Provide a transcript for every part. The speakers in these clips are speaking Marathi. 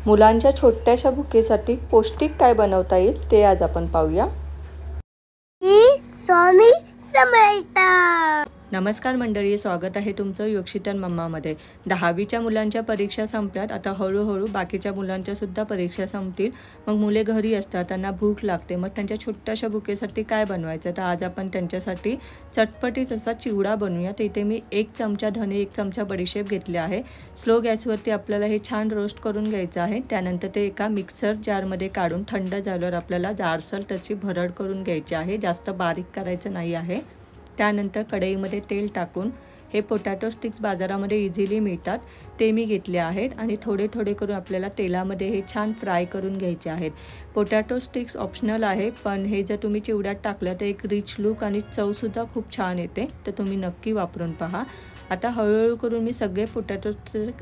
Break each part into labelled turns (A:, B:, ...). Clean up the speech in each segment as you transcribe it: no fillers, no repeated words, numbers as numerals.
A: मुलांच्या छोट्याशा भुकेसाठी पौष्टिक काय बनवता येईल ते आज आपण पाहूया।
B: स्वामी समर्थ।
A: नमस्कार मंडळी, स्वागत आहे तुमचं योगशीतल मम्मामध्ये। 10वीच्या मुलांच्या परीक्षा संपल्यात, आता हळूहळू बाकीच्या मुलांच्या सुद्धा परीक्षा संपतील। मग मुले घरी असतात, त्यांना भूक लागते, मग त्यांच्या छोट्याशा भुकेसाठी काय बनवायचं, तर आज आपण त्यांच्यासाठी चटपटीत असा चिवडा बनवूया। तर इथे मी 1 चमचा धने 1 चमचा बडीशेप घेतले आहे। स्लो गॅसवरती आपल्याला हे छान रोस्ट करून घ्यायचं आहे। त्यानंतर ते एका मिक्सर जारमध्ये काढून थंड झाल्यावर आपल्याला जाडसर त्याची भरड करून घ्यायची आहे, जास्त बारीक करायचं नाही आहे। त्यानंतर कढईमध्ये तेल टाकून हे पोटॅटो स्टिक्स बाजारामध्ये इझिली मिळतात ते मी घेतले आहेत आणि थोडे थोडे करून आपल्याला तेलामध्ये हे छान फ्राय करून घ्यायचे आहेत। पोटॅटो स्टिक्स ऑप्शनल आहे, पण हे जर तुम्ही चिवड्यात टाकलं तर एक रिच लुक आणि चवसुद्धा खूप छान येते, तर तुम्ही नक्की वापरून पहा। आता हळूहळू करून मी सगळे पोटॅटो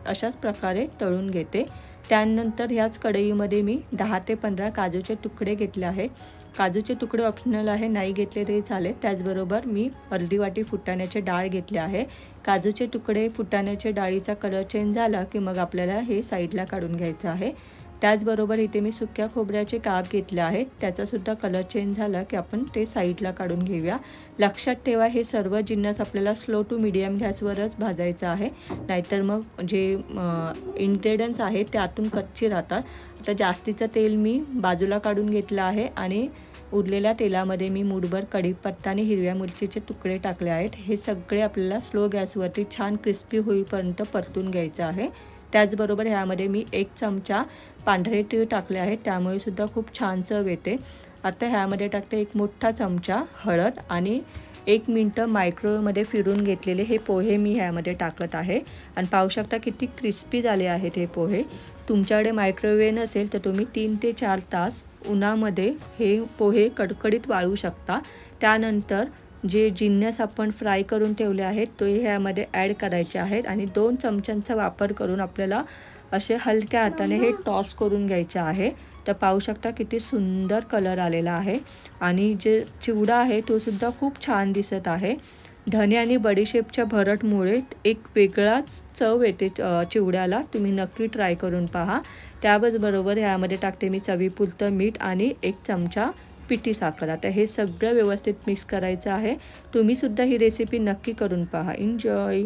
A: अशाच प्रकारे तळून घेते। त्यानंतर ह्याच कढईमध्ये मी 10 ते 15 काजूचे तुकडे घेतले आहेत। काजूचे तुकडे ऑप्शनल आहे, नाही घेतले तरी चालेल। त्याचबरोबर मी अर्धी वाटी फुटाण्याचे डाळ घेतले आहे। काजूचे तुकडे फुटाण्याच्या डाळीचा कलर चेंज झाला की मग आपल्याला हे साईडला काढून घ्यायचं आहे। त्याचबरोबर इथे मी सुक्या खोबऱ्याचे काप घेतले आहेत, त्याचा सुद्धा कलर चेंज झाला की आपण ते साईडला काढून घेऊया। लक्षात ठेवा, हे सर्व जिन्नस आपल्याला स्लो टू मीडियम गॅसवरच भाजायचं आहे, नाहीतर मग जे इन्ग्रेडियंट्स आहेत ते आतून कच्चे राहतात। आता जास्तीचं तेल मी बाजूला काढून घेतलं आहे आणि उरलेल्या तेलामध्ये मी मूठभर कढीपत्ता आणि हिरव्या मिरचीचे तुकडे टाकले आहेत। हे सगळे आपल्याला स्लो गॅसवरती छान क्रिस्पी होईपर्यंत परतून घ्यायचं आहे। त्याचबरोबर ह्यामध्ये मी 1 चमचा पांढरे तीळ टाकले आहेत, त्यामुळे सुद्धा खूप छान चव येते। आता ह्यामध्ये टाकते 1 मोठा चमचा हळद आणि 1 मिनिट मायक्रोवेव्हमध्ये फिरून घेतलेले हे पोहे मी ह्यामध्ये टाकत आहे आणि पाहू शकता किती क्रिस्पी झाले आहेत हे पोहे। तुमच्याकडे मायक्रोवेव्ह नसेल तर तुम्ही 3 ते 4 तास उन्हामध्ये हे पोहे कडकडीत वाळू शकता। त्यानंतर जे जिन्नस आपण फ्राय करून ठेवले आहेत तो ह्यामध्ये ॲड करायचे आहेत आणि 2 चमच्यांचा वापर करून आपल्याला असे हलक्या हाताने हे टॉस करून घ्यायचे आहे। तर पाहू शकता किती सुंदर कलर आलेला आहे आणि जे चिवडा आहे तो सुद्धा खूप छान दिसत आहे। धने आणि बडीशेपच्या भरटमुळे एक वेगळाच चव येते चिवड्याला, तुम्ही नक्की ट्राय करून पहा। त्याचबरोबर ह्यामध्ये टाकते मी चवीपुरतं मीठ आणि 1 चमचा पिठी साखर। आता हे सगळं व्यवस्थित मिक्स करायचं आहे। तुम्ही सुद्धा ही रेसिपी नक्की करून पहा। एन्जॉय।